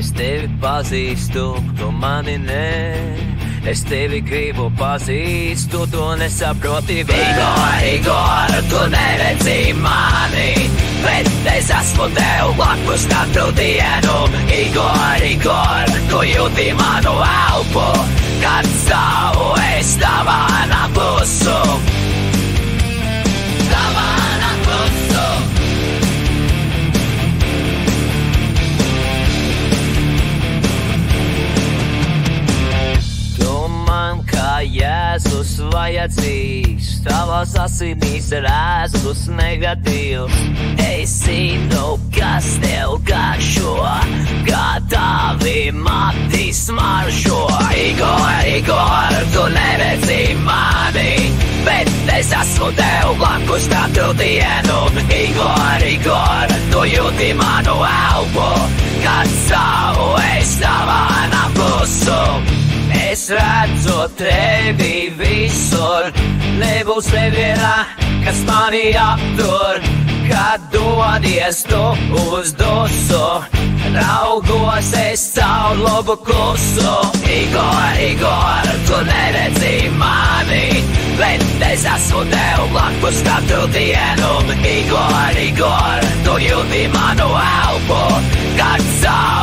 Es tevi pazīstu, tu mani nē. Es tevi gribu pazīt, tu to nesaproti. Igor, tu neredzi mani, bet es esmu tev blakus katru dienu. Igor, tu jūti manu elpu, kad stāvu es tavā naklusu. Tavā naklusu. Jēzus vajadzīgs, tavās asinīs rēzus negatīvs. Es zinu, kas tev garšo, kā tavi mati smaržo. Igor, tu neredzi mani, bet es esmu tev blakus katru dienu. Igor, tu jūti manu elpu, kad stāvu es tavā naklusu. Es redzu tevi visur, nebūs neviena, kas mani aptur. Kad dodies tu uz dusu, raugos es caur lobu klusu. Igor, tu neredzi mani, bet es esmu tev blakus katru dienu. Igor, tu jūti manu elpu, kad caur